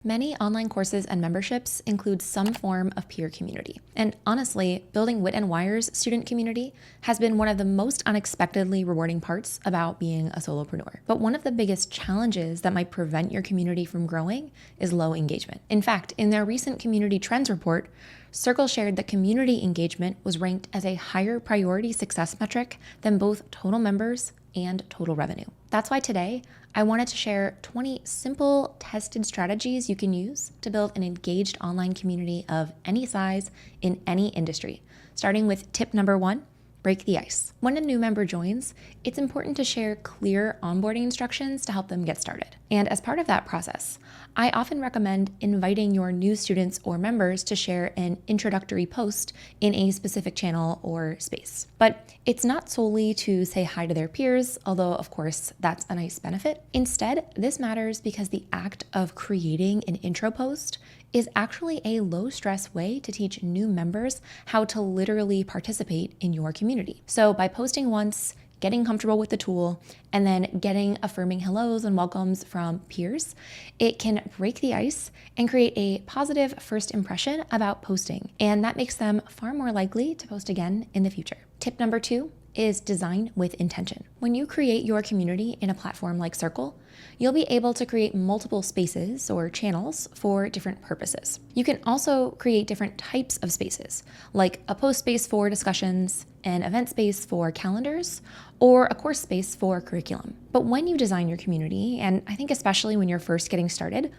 Many online courses and memberships include some form of peer community. And honestly, building Wit Wire's student community has been one of the most unexpectedly rewarding parts about being a solopreneur. But one of the biggest challenges that might prevent your community from growing is low engagement. In fact, in their recent community trends report, Circle shared that community engagement was ranked as a higher priority success metric than both total members and total revenue. That's why today I wanted to share 20 simple, tested strategies you can use to build an engaged online community of any size in any industry. Starting with tip number 1, break the ice. When a new member joins, it's important to share clear onboarding instructions to help them get started. And as part of that process, I often recommend inviting your new students or members to share an introductory post in a specific channel or space. But it's not solely to say hi to their peers, although of course that's a nice benefit. Instead, this matters because the act of creating an intro post is actually a low-stress way to teach new members how to literally participate in your community. So by posting once, getting comfortable with the tool, and then getting affirming hellos and welcomes from peers, it can break the ice and create a positive first impression about posting. And that makes them far more likely to post again in the future. Tip number 2 is design with intention. When you create your community in a platform like Circle, you'll be able to create multiple spaces or channels for different purposes. You can also create different types of spaces, like a post space for discussions, an event space for calendars, or a course space for curriculum. But when you design your community, and I think especially when you're first getting started,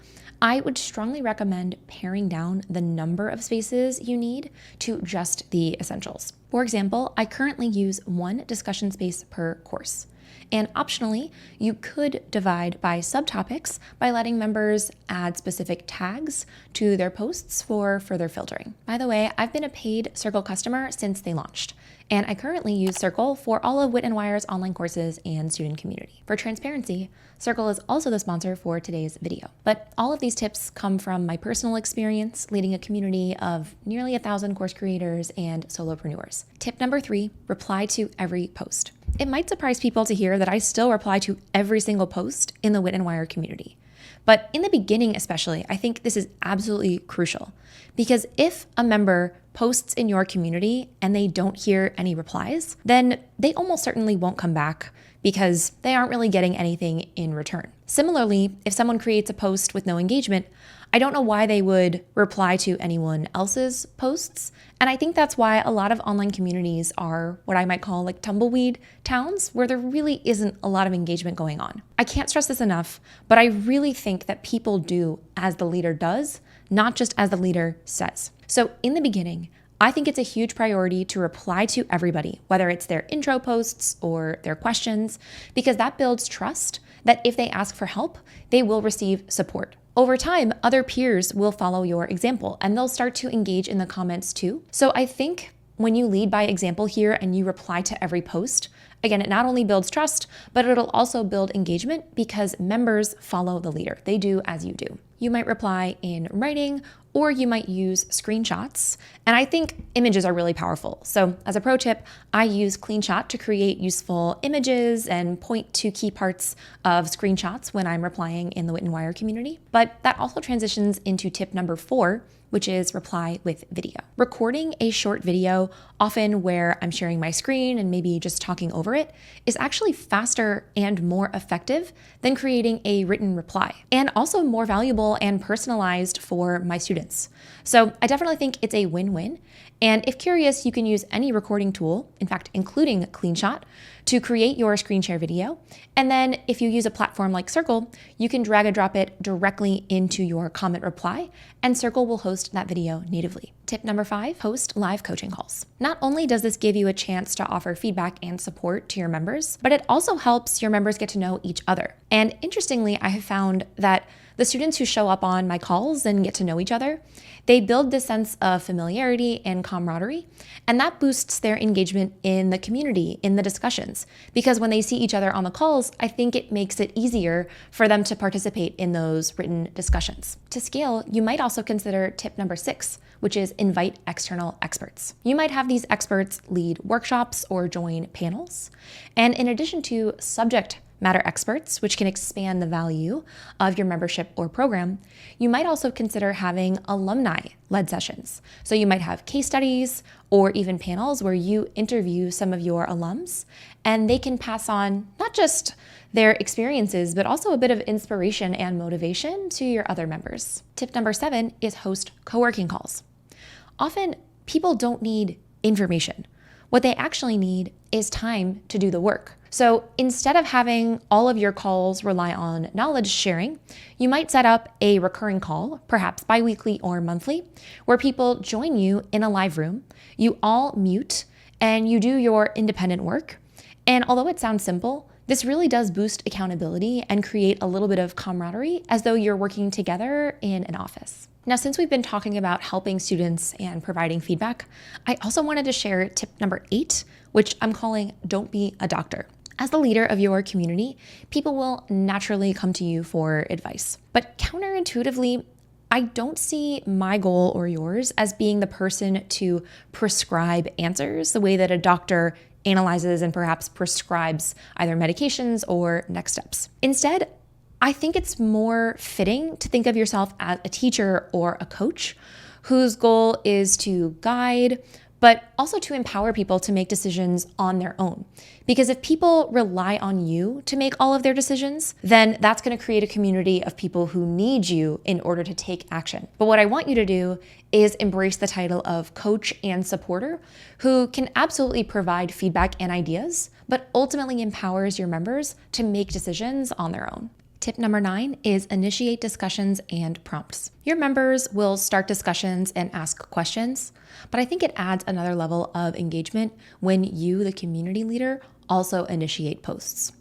I would strongly recommend paring down the number of spaces you need to just the essentials. For example, I currently use one discussion space per course. And optionally, you could divide by subtopics by letting members add specific tags to their posts for further filtering. By the way, I've been a paid Circle customer since they launched, and I currently use Circle for all of Wit Wire's online courses and student community. For transparency, Circle is also the sponsor for today's video. But all of these tips come from my personal experience leading a community of nearly 1,000 course creators and solopreneurs. Tip number 3, reply to every post. It might surprise people to hear that I still reply to every single post in the Wit Wire community. But in the beginning especially, I think this is absolutely crucial, because if a member posts in your community and they don't hear any replies, then they almost certainly won't come back because they aren't really getting anything in return. Similarly, if someone creates a post with no engagement, I don't know why they would reply to anyone else's posts. And I think that's why a lot of online communities are what I might call like tumbleweed towns, where there really isn't a lot of engagement going on. I can't stress this enough, but I really think that people do as the leader does, not just as the leader says. So in the beginning, I think it's a huge priority to reply to everybody, whether it's their intro posts or their questions, because that builds trust that if they ask for help, they will receive support. Over time, other peers will follow your example and they'll start to engage in the comments too. So I think when you lead by example here and you reply to every post, again, it not only builds trust, but it'll also build engagement because members follow the leader. They do as you do. You might reply in writing, or you might use screenshots. And I think images are really powerful. So as a pro tip, I use CleanShot to create useful images and point to key parts of screenshots when I'm replying in the Wit Wire community. But that also transitions into tip number 4, which is reply with video. Recording a short video, often where I'm sharing my screen and maybe just talking over it, is actually faster and more effective than creating a written reply, and also more valuable and personalized for my students. So I definitely think it's a win-win. And if curious, you can use any recording tool, in fact, including CleanShot, to create your screen share video. And then if you use a platform like Circle, you can drag and drop it directly into your comment reply, and Circle will host that video natively. Tip number 5, host live coaching calls. Not only does this give you a chance to offer feedback and support to your members, but it also helps your members get to know each other. And interestingly, I have found that the students who show up on my calls and get to know each other, they build this sense of familiarity and camaraderie, and that boosts their engagement in the community, in the discussions. Because when they see each other on the calls, I think it makes it easier for them to participate in those written discussions. To scale, you might also consider tip number 6, which is invite external experts. You might have these experts lead workshops or join panels. And in addition to subject matter experts, which can expand the value of your membership or program, you might also consider having alumni-led sessions. So you might have case studies or even panels where you interview some of your alums, and they can pass on not just their experiences, but also a bit of inspiration and motivation to your other members. Tip number 7 is host coworking calls. Often, people don't need information. What they actually need is time to do the work. So instead of having all of your calls rely on knowledge sharing, you might set up a recurring call, perhaps bi-weekly or monthly, where people join you in a live room, you all mute, and you do your independent work. And although it sounds simple, this really does boost accountability and create a little bit of camaraderie as though you're working together in an office. Now, since we've been talking about helping students and providing feedback, I also wanted to share tip number 8, which I'm calling Don't Be a Doctor. As the leader of your community, people will naturally come to you for advice. But counterintuitively, I don't see my goal or yours as being the person to prescribe answers the way that a doctor analyzes and perhaps prescribes either medications or next steps. Instead, I think it's more fitting to think of yourself as a teacher or a coach whose goal is to guide, but also to empower people to make decisions on their own. Because if people rely on you to make all of their decisions, then that's going to create a community of people who need you in order to take action. But what I want you to do is embrace the title of coach and supporter, who can absolutely provide feedback and ideas, but ultimately empowers your members to make decisions on their own. Tip number 9 is initiate discussions and prompts. Your members will start discussions and ask questions, but I think it adds another level of engagement when you, the community leader, also initiate posts.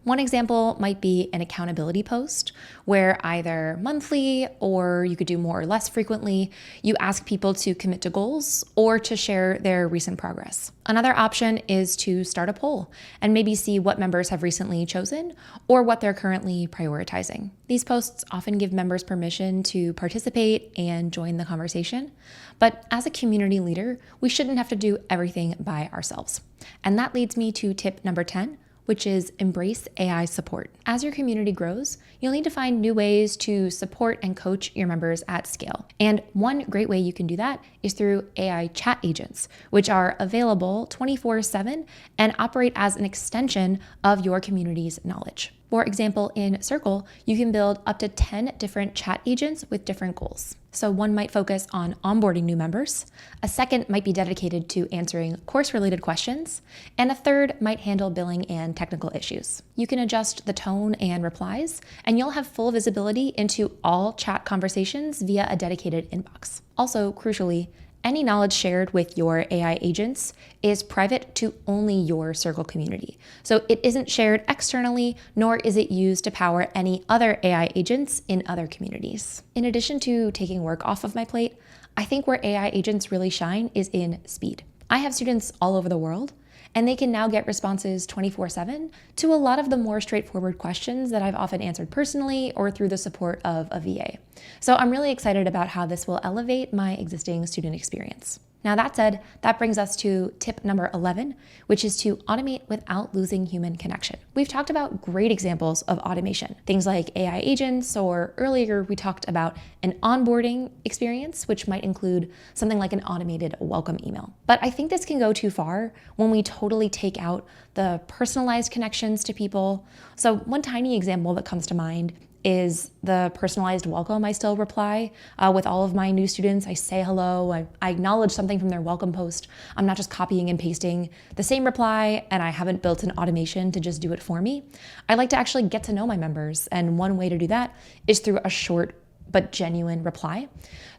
One example might be an accountability post where either monthly or you could do more or less frequently, you ask people to commit to goals or to share their recent progress. Another option is to start a poll and maybe see what members have recently chosen or what they're currently prioritizing. These posts often give members permission to participate and join the conversation, but as a community leader, we shouldn't have to do everything by ourselves. And that leads me to tip number 10, which is embrace AI support. As your community grows, you'll need to find new ways to support and coach your members at scale. And one great way you can do that is through AI chat agents, which are available 24/7 and operate as an extension of your community's knowledge. For example, in Circle, you can build up to 10 different chat agents with different goals. So one might focus on onboarding new members, a second might be dedicated to answering course-related questions, and a third might handle billing and technical issues. You can adjust the tone and replies, and you'll have full visibility into all chat conversations via a dedicated inbox. Also, crucially, any knowledge shared with your AI agents is private to only your Circle community. So it isn't shared externally, nor is it used to power any other AI agents in other communities. In addition to taking work off of my plate, I think where AI agents really shine is in speed. I have students all over the world, and they can now get responses 24/7 to a lot of the more straightforward questions that I've often answered personally or through the support of a VA. So I'm really excited about how this will elevate my existing student experience. Now that said, that brings us to tip number 11, which is to automate without losing human connection. We've talked about great examples of automation, things like AI agents, or earlier we talked about an onboarding experience, which might include something like an automated welcome email. But I think this can go too far when we totally take out the personalized connections to people. So one tiny example that comes to mind is the personalized welcome. I still reply with all of my new students. I say hello, I acknowledge something from their welcome post. I'm not just copying and pasting the same reply, and I haven't built an automation to just do it for me. I like to actually get to know my members, and one way to do that is through a short but genuine reply.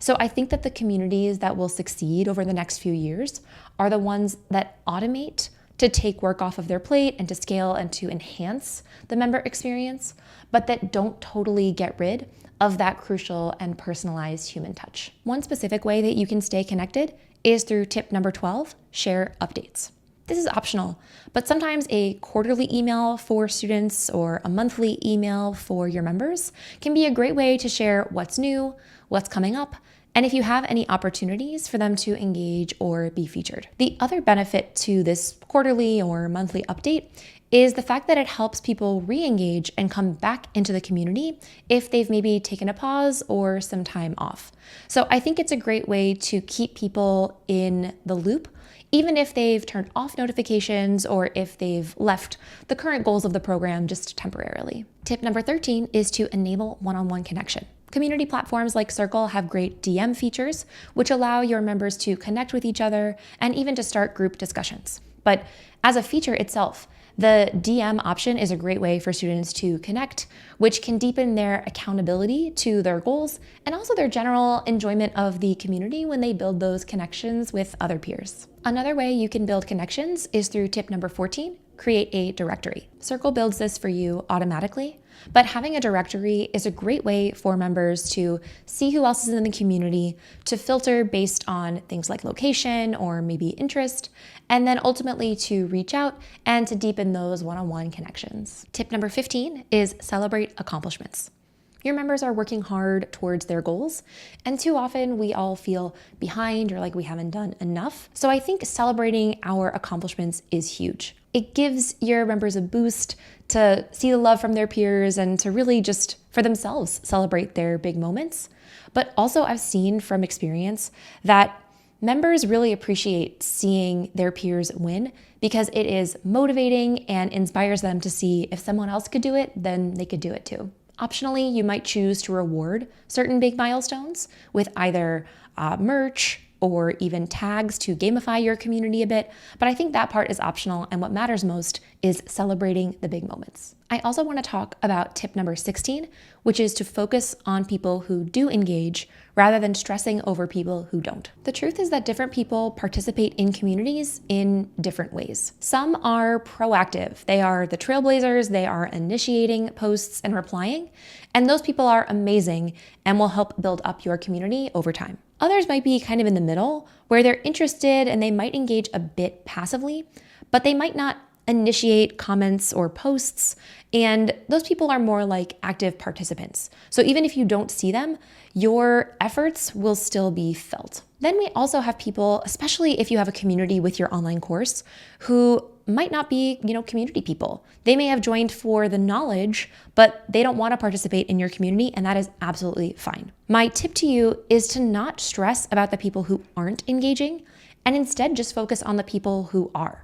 So I think that the communities that will succeed over the next few years are the ones that automate to take work off of their plate and to scale and to enhance the member experience, but that don't totally get rid of that crucial and personalized human touch. One specific way that you can stay connected is through tip number 12, share updates. This is optional, but sometimes a quarterly email for students or a monthly email for your members can be a great way to share what's new, what's coming up, and if you have any opportunities for them to engage or be featured. The other benefit to this quarterly or monthly update is the fact that it helps people re-engage and come back into the community if they've maybe taken a pause or some time off. So I think it's a great way to keep people in the loop, even if they've turned off notifications or if they've left the current goals of the program just temporarily. Tip number 13 is to enable one-on-one connection. Community platforms like Circle have great DM features, which allow your members to connect with each other and even to start group discussions. But as a feature itself, the DM option is a great way for students to connect, which can deepen their accountability to their goals and also their general enjoyment of the community when they build those connections with other peers. Another way you can build connections is through tip number 14, create a directory. Circle builds this for you automatically, but having a directory is a great way for members to see who else is in the community, to filter based on things like location or maybe interest, and then ultimately to reach out and to deepen those one-on-one connections. Tip number 15 is celebrate accomplishments. Your members are working hard towards their goals, and too often we all feel behind or like we haven't done enough. So I think celebrating our accomplishments is huge. It gives your members a boost to see the love from their peers and to really just for themselves celebrate their big moments. But also I've seen from experience that members really appreciate seeing their peers win because it is motivating and inspires them to see if someone else could do it, then they could do it too. Optionally, you might choose to reward certain big milestones with either merch or even tags to gamify your community a bit, but I think that part is optional, and what matters most is celebrating the big moments. I also want to talk about tip number 16, which is to focus on people who do engage rather than stressing over people who don't. The truth is that different people participate in communities in different ways. Some are proactive. They are the trailblazers, they are initiating posts and replying, and those people are amazing and will help build up your community over time. Others might be kind of in the middle, where they're interested and they might engage a bit passively, but they might not initiate comments or posts, and those people are more like active participants. So even if you don't see them, your efforts will still be felt. Then we also have people, especially if you have a community with your online course, who might not be, community people. They may have joined for the knowledge, but they don't want to participate in your community, and that is absolutely fine. My tip to you is to not stress about the people who aren't engaging, and instead just focus on the people who are.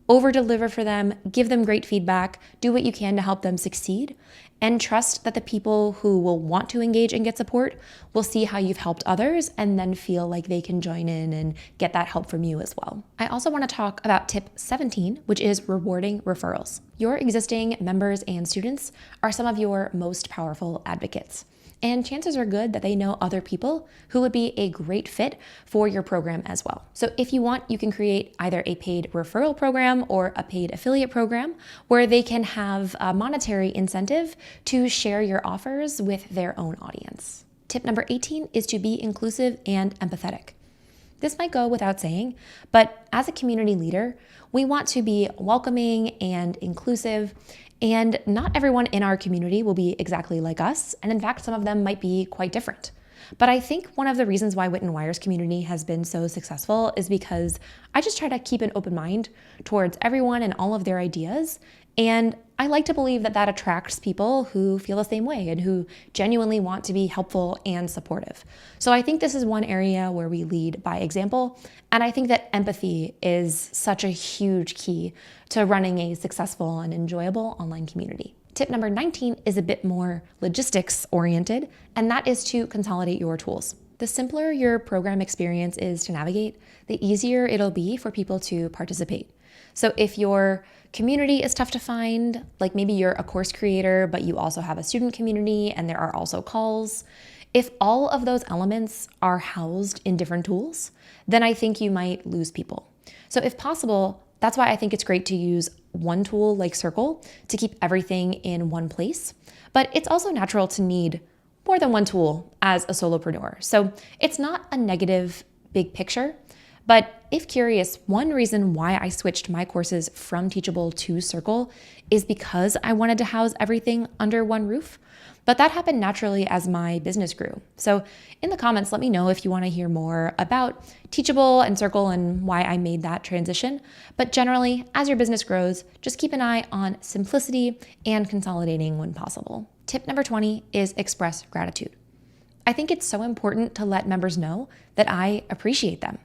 Over-deliver for them, give them great feedback, do what you can to help them succeed, and trust that the people who will want to engage and get support will see how you've helped others and then feel like they can join in and get that help from you as well. I also want to talk about tip 17, which is rewarding referrals. Your existing members and students are some of your most powerful advocates. And chances are good that they know other people who would be a great fit for your program as well. So if you want, you can create either a paid referral program or a paid affiliate program where they can have a monetary incentive to share your offers with their own audience. Tip number 18 is to be inclusive and empathetic. This might go without saying, but as a community leader, we want to be welcoming and inclusive, and not everyone in our community will be exactly like us, and in fact, some of them might be quite different. But I think one of the reasons why Wit Wire's community has been so successful is because I just try to keep an open mind towards everyone and all of their ideas, and I like to believe that that attracts people who feel the same way and who genuinely want to be helpful and supportive. So I think this is one area where we lead by example, and I think that empathy is such a huge key to running a successful and enjoyable online community. Tip number 19 is a bit more logistics oriented, and that is to consolidate your tools. The simpler your program experience is to navigate, the easier it'll be for people to participate. So if your community is tough to find, like maybe you're a course creator, but you also have a student community and there are also calls, if all of those elements are housed in different tools, then I think you might lose people. So if possible, that's why I think it's great to use one tool like Circle to keep everything in one place. But it's also natural to need more than one tool as a solopreneur. So it's not a negative big picture. But if curious, one reason why I switched my courses from Teachable to Circle is because I wanted to house everything under one roof. But that happened naturally as my business grew. So in the comments, let me know if you want to hear more about Teachable and Circle and why I made that transition. But generally, as your business grows, just keep an eye on simplicity and consolidating when possible. Tip number 20 is express gratitude. I think it's so important to let members know that I appreciate them.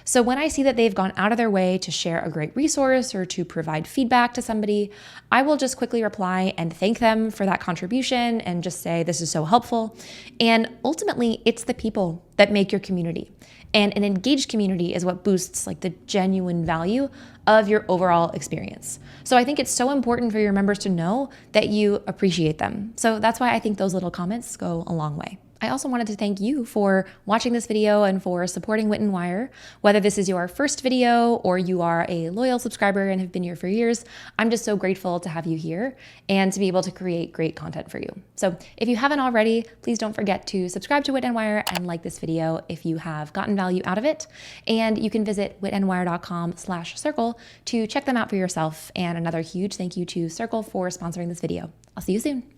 So when I see that they've gone out of their way to share a great resource or to provide feedback to somebody, I will just quickly reply and thank them for that contribution and just say, this is so helpful. And ultimately, it's the people that make your community. And an engaged community is what boosts like the genuine value of your overall experience. So I think it's so important for your members to know that you appreciate them. So that's why I think those little comments go a long way. I also wanted to thank you for watching this video and for supporting Wit Wire. Whether this is your first video or you are a loyal subscriber and have been here for years, I'm just so grateful to have you here and to be able to create great content for you. So if you haven't already, please don't forget to subscribe to Wit Wire and like this video if you have gotten value out of it. And you can visit witandwire.com/circle to check them out for yourself. And another huge thank you to Circle for sponsoring this video. I'll see you soon.